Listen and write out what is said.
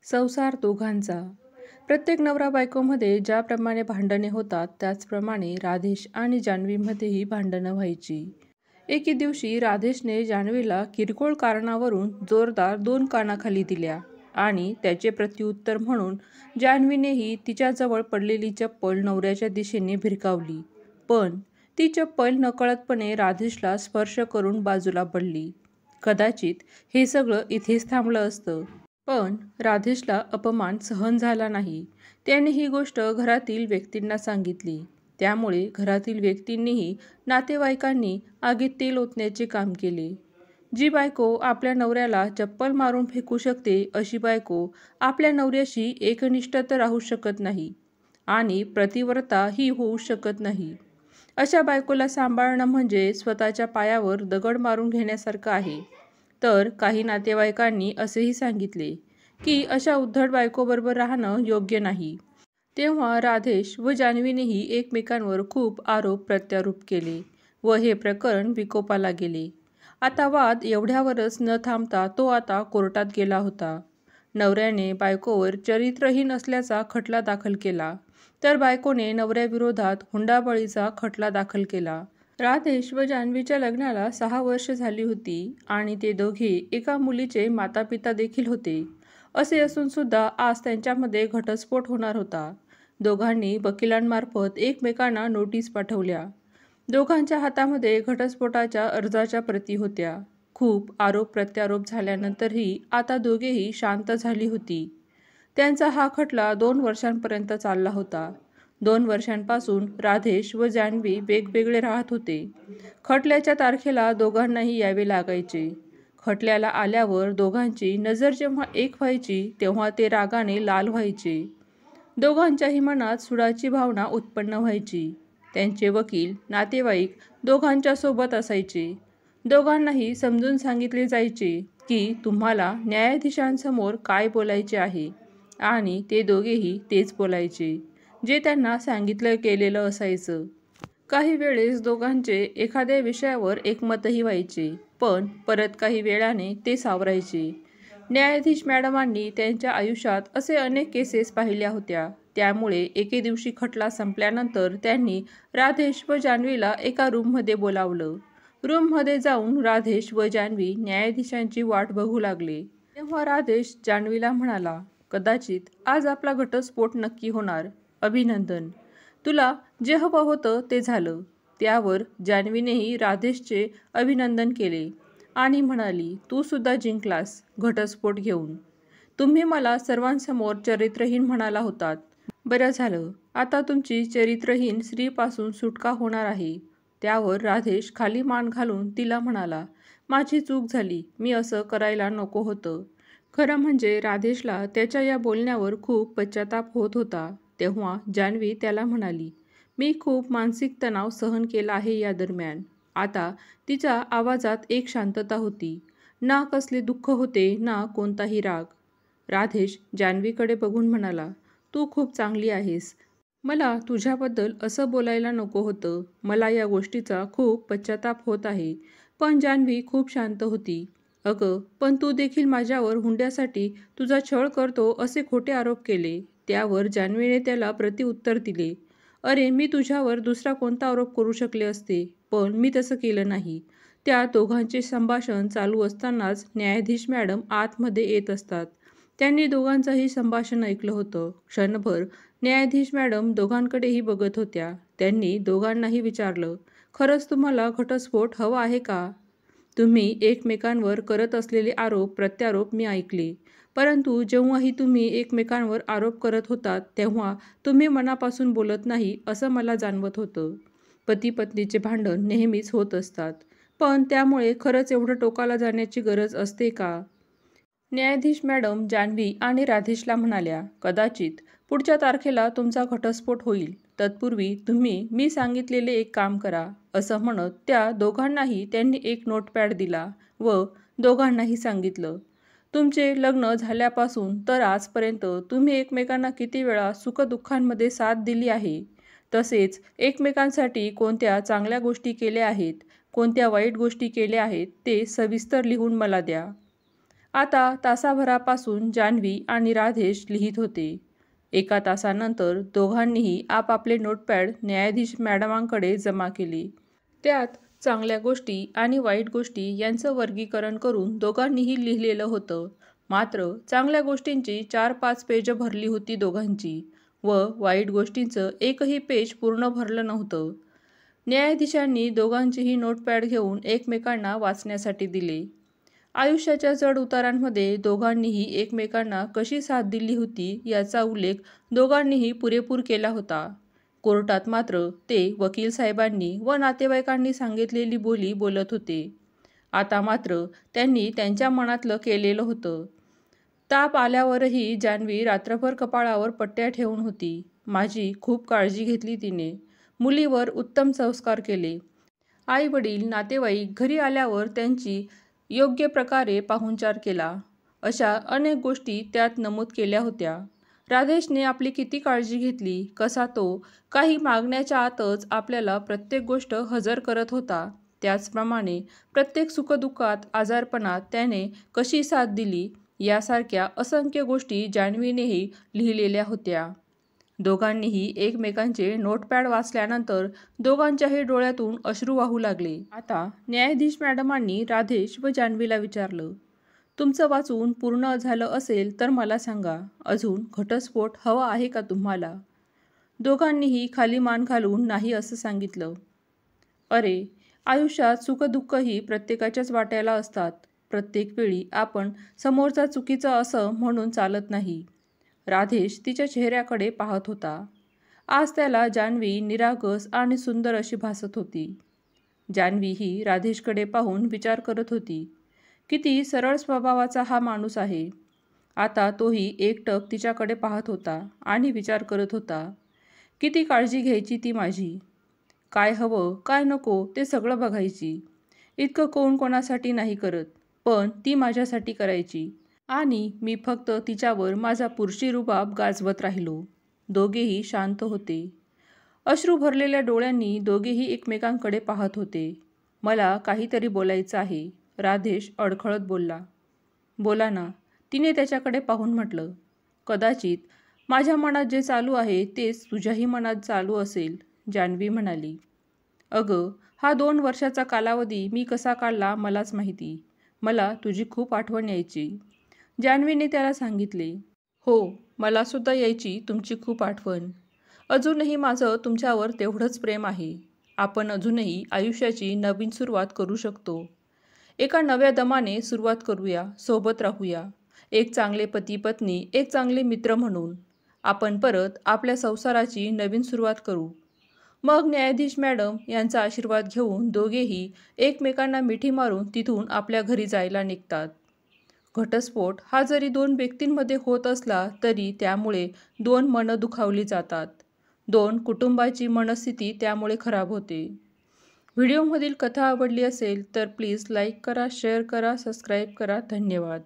संसार दोघांचा. प्रत्येक नवरा बायकोमध्ये ज्याप्रमाणे भांडणे होतात त्याचप्रमाणे राधेश आणि जान्हवीमध्येही भांडणं व्हायची. एके दिवशी राधेशने जान्हवीला किरकोळ कारणावरून जोरदार 2 कानाखाली दिल्या आणि त्याचे प्रत्युत्तर म्हणून जान्हवीनेही तिच्याजवळ पडलेली चप्पल नवऱ्याच्या दिशेने भिरकावली. पण ती चप्पल नकळतपणे राधेशला स्पर्श करून बाजूला पडली. कदाचित हे सगळं इथेच थांबलं असतं, पण राधेशला अपमान सहन झाला नाही. त्याने ही गोष्ट घरातील व्यक्तींना सांगितली. त्यामुळे घरातील व्यक्तींनीही नातेवाईकांनी आगीत तेल ओतण्याचे काम केले. जी बायको आपल्या नवऱ्याला चप्पल मारून फेकू शकते अशी बायको आपल्या नवऱ्याशी एकनिष्ठ तर राहू शकत नाही आणि प्रतिव्रता ही होऊ शकत नाही. अशा बायकोला सांभाळणं म्हणजे स्वतःच्या पायावर दगड मारून घेण्यासारखं आहे. तर काही नातेवाईकांनी असेही सांगितले की अशा उद्धट बायकोबरोबर राहणं योग्य नाही. तेव्हा राधेश व जान्हवीनेही एकमेकांवर खूप आरोप प्रत्यारोप केले व हे प्रकरण विकोपाला गेले. आता वाद एवढ्यावरच न थांबता तो आता कोर्टात गेला होता. नवऱ्याने बायकोवर चरित्रहीन असल्याचा खटला दाखल केला, तर बायकोने नवऱ्याविरोधात हुंडाबळीचा खटला दाखल केला. राधेश व जान्हवीच्या लग्नाला 6 वर्ष झाली होती आणि ते दोघे एका मुलीचे मातापिता देखील होते. असे असून सुद्धा आज त्यांच्यामध्ये घटस्फोट होणार होता. दोघांनी वकिलांमार्फत एकमेकांना नोटीस पाठवल्या. दोघांच्या हातामध्ये घटस्फोटाच्या अर्जाच्या प्रती होत्या. खूप आरोप प्रत्यारोप झाल्यानंतरही आता दोघेही शांत झाली होती. त्यांचा हा खटला 2 वर्षांपर्यंत चालला होता. 2 वर्षांपासून राधेश व जान्हवी वेगवेगळे राहत होते. खटल्याच्या तारखेला दोघांनाही यावे लागायचे. खटल्याला आल्यावर दोघांची नजर जेव्हा एक व्हायची तेव्हा ते रागाने लाल व्हायचे. दोघांच्याही मनात सुडाची भावना उत्पन्न व्हायची. त्यांचे वकील, नातेवाईक दोघांच्या सोबत असायचे. दोघांनाही समजून सांगितले जायचे की तुम्हाला न्यायाधीशांसमोर काय बोलायचे आहे आणि ते दोघेही तेच बोलायचे, जे त्यांना सांगितलं गेलेलं असायचं. काही वेळेस दोघांचे एखाद्या विषयावर एकमतही व्हायचे, पण परत काही वेळाने ते सावरायचे. न्यायाधीश मॅडमांनी त्यांच्या आयुष्यात असे अनेक केसेस पाहिल्या होत्या. त्यामुळे एके दिवशी खटला संपल्यानंतर त्यांनी राधेश व जान्हवीला एका रूममध्ये बोलावलं. रूममध्ये जाऊन राधेश व जान्हवी न्यायाधीशांची वाट बघू लागले. तेव्हा राधेश जान्हवीला म्हणाला, कदाचित आज आपला घटस्फोट नक्की होणार. अभिनंदन, तुला जे हवं होतं ते झालं. त्यावर जान्हवीनेही राधेशचे अभिनंदन केले आणि म्हणाली, तू सुद्धा जिंकलास घटस्फोट घेऊन. तुम्ही मला सर्वांसमोर चरित्रहीन म्हणाला होतात. बरं झालं, आता तुमची चरित्रहीन स्त्रीपासून सुटका होणार आहे. त्यावर राधेश खाली मान घालून तिला म्हणाला, माझी चूक झाली, मी असं करायला नको होतं. खरं म्हणजे राधेशला त्याच्या या बोलण्यावर खूप पश्चाताप होत होता. तेव्हा जान्हवी त्याला म्हणाली, मी खूप मानसिक तणाव सहन केला आहे या दरम्यान. आता तिच्या आवाजात एक शांतता होती. ना कसले दुःख होते ना कोणताही राग. राधेश जान्हवीकडे बघून म्हणाला, तू खूप चांगली आहेस. मला तुझ्याबद्दल असं बोलायला नको होतं. मला या गोष्टीचा खूप पश्चाताप होत आहे. पण जान्हवी खूप शांत होती. अगं, पण तू देखील माझ्यावर हुंड्यासाठी तुझा छळ करतो असे खोटे आरोप केले. त्यावर जान्हवीने त्याला प्रत्युत्तर दिले, अरे, मी तुझ्यावर दुसरा कोणता आरोप करू शकले असते, पण मी तसं केलं नाही. त्या दोघांचे संभाषण चालू असतानाच न्यायाधीश मॅडम आतमध्ये येत असतात. त्यांनी दोघांचंही संभाषण ऐकलं होतं. क्षणभर न्यायाधीश मॅडम दोघांकडेही बघत होत्या. त्यांनी दोघांनाही विचारलं, खरंच तुम्हाला घटस्फोट हवा आहे का? तुम्ही एकमेकांवर करत असलेले आरोप प्रत्यारोप मी ऐकले, परंतु जेव्हाही तुम्ही एकमेकांवर आरोप करत होतात तेव्हा तुम्ही मनापासून बोलत नाही असं मला जाणवत होतं. पती पत्नीचे भांडण नेहमीच होत असतात, पण त्यामुळे खरंच एवढं टोकाला जाण्याची गरज असते का? न्यायाधीश मॅडम जान्हवी आणि राधेशला म्हणाल्या, कदाचित पुढच्या तारखेला तुमचा घटस्फोट होईल. तत्पूर्वी तुम्ही मी सांगितलेले एक काम करा. असं म्हणत त्या दोघांनाही त्यांनी एक नोटपॅड दिला व दोघांनाही सांगितलं, तुमचे लग्न झाल्यापासून तर आजपर्यंत तुम्ही एकमेकांना किती वेळा सुखदुःखांमध्ये साथ दिली आहे, तसेच एकमेकांसाठी कोणत्या चांगल्या गोष्टी केल्या आहेत, कोणत्या वाईट गोष्टी केल्या आहेत ते सविस्तर लिहून मला द्या. आता तासाभरापासून जान्हवी आणि राधेश लिहित होते. एका तासानंतर दोघांनीही आपापले नोटपॅड न्यायाधीश मॅडमांकडे जमा केले. त्यात चांगल्या गोष्टी आणि वाईट गोष्टी यांचं वर्गीकरण करून दोघांनीही लिहिलेलं होतं. मात्र चांगल्या गोष्टींची 4-5 पेजं भरली होती दोघांची व वाईट गोष्टींचं एकही पेज पूर्ण भरलं नव्हतं. न्यायाधीशांनी दोघांचेही नोटपॅड घेऊन एकमेकांना वाचण्यासाठी दिले. आयुष्याच्या चढ उतारांमध्ये दोघांनीही एकमेकांना कशी साथ दिली होती याचा उल्लेख दोघांनीही पुरेपूर केला होता. कोर्टात मात्र ते वकील साहेबांनी व नातेवाईकांनी सांगितलेली बोली बोलत होते. आता मात्र त्यांनी त्यांच्या मनातलं केलेलं होतं. ताप आल्यावरही जान्हवी रात्रभर कपाळावर पट्ट्या ठेवून होती. माझी खूप काळजी घेतली तिने. मुलीवर उत्तम संस्कार केले. आई वडील नातेवाईक घरी आल्यावर त्यांची योग्य प्रकारे पाहुणचार केला. अशा अनेक गोष्टी त्यात नमूद केल्या होत्या. राधेशने आपली किती काळजी घेतली, कसा तो काही मागण्याच्या आतच आपल्याला प्रत्येक गोष्ट हजर करत होता. त्याचप्रमाणे प्रत्येक सुखदुःखात आजारपणात त्याने कशी साथ दिली यासारख्या असंख्य गोष्टी जान्हवीनेही लिहिलेल्या होत्या. दोघांनीही एकमेकांचे नोटपॅड वाचल्यानंतर दोघांच्याही डोळ्यातून अश्रू वाहू लागले. आता न्यायाधीश मॅडमांनी राधेश व जान्हवीला विचारलं, तुमचं वाचून पूर्ण झालं असेल तर मला सांगा. अजून घटस्फोट हवा आहे का तुम्हाला? दोघांनीही खाली मान घालून नाही असं सांगितलं. अरे, आयुष्यात सुखदुःखही प्रत्येकाच्याच वाट्याला असतात. प्रत्येक वेळी आपण समोरचा चुकीचा असं म्हणून चालत नाही. राधेश तिच्या चेहऱ्याकडे पाहत होता. आज त्याला जान्हवी निरागस आणि सुंदर अशी भासत होती. जान्हवी ही राधेशकडे पाहून विचार करत होती, किती सरळ स्वभावाचा हा माणूस आहे. आता तोही एकटक तिच्याकडे पाहत होता आणि विचार करत होता, किती काळजी घ्यायची ती माझी. काय हवं काय नको ते सगळं बघायची. इतकं कोण कोणासाठी नाही करत, पण ती माझ्यासाठी करायची आणि मी फक्त तिच्यावर माझा पुरुषी रुबाब गाजवत राहिलो. दोघेही शांत होते. अश्रू भरलेल्या डोळ्यांनी दोघेही एकमेकांकडे पाहत होते. मला काहीतरी बोलायचं आहे, राधेश अडखळत बोलला. बोला ना, तिने त्याच्याकडे पाहून म्हटलं. कदाचित माझ्या मनात जे चालू आहे तेच तुझ्याही मनात चालू असेल, जान्हवी म्हणाली. अगं, हा 2 वर्षाचा कालावधी मी कसा काढला मलाच माहिती. मला तुझी खूप आठवण यायची, जान्हवीने त्याला सांगितले. हो, मला सुद्धा यायची तुमची खूप आठवण. अजूनही माझं तुमच्यावर तेवढंच प्रेम आहे. आपण अजूनही आयुष्याची नवीन सुरुवात करू शकतो. एका नव्या दमाने सुरुवात करूया, सोबत राहूया. एक चांगले पती पत्नी, एक चांगले मित्र म्हणून आपण परत आपल्या संसाराची नवीन सुरुवात करू. मग न्यायाधीश मॅडम यांचा आशीर्वाद घेऊन दोघेही एकमेकांना मिठी मारून तिथून आपल्या घरी जायला निघतात. घटस्फोट हा जरी 2 व्यक्तींमध्ये होत असला तरी त्यामुळे 2 मनं दुखावली जातात. 2 कुटुंबाची मनस्थिती त्यामुळे खराब होते. व्हिडिओमधील कथा आवडली असेल तर प्लीज लाईक करा, शेअर करा, सबस्क्राईब करा. धन्यवाद.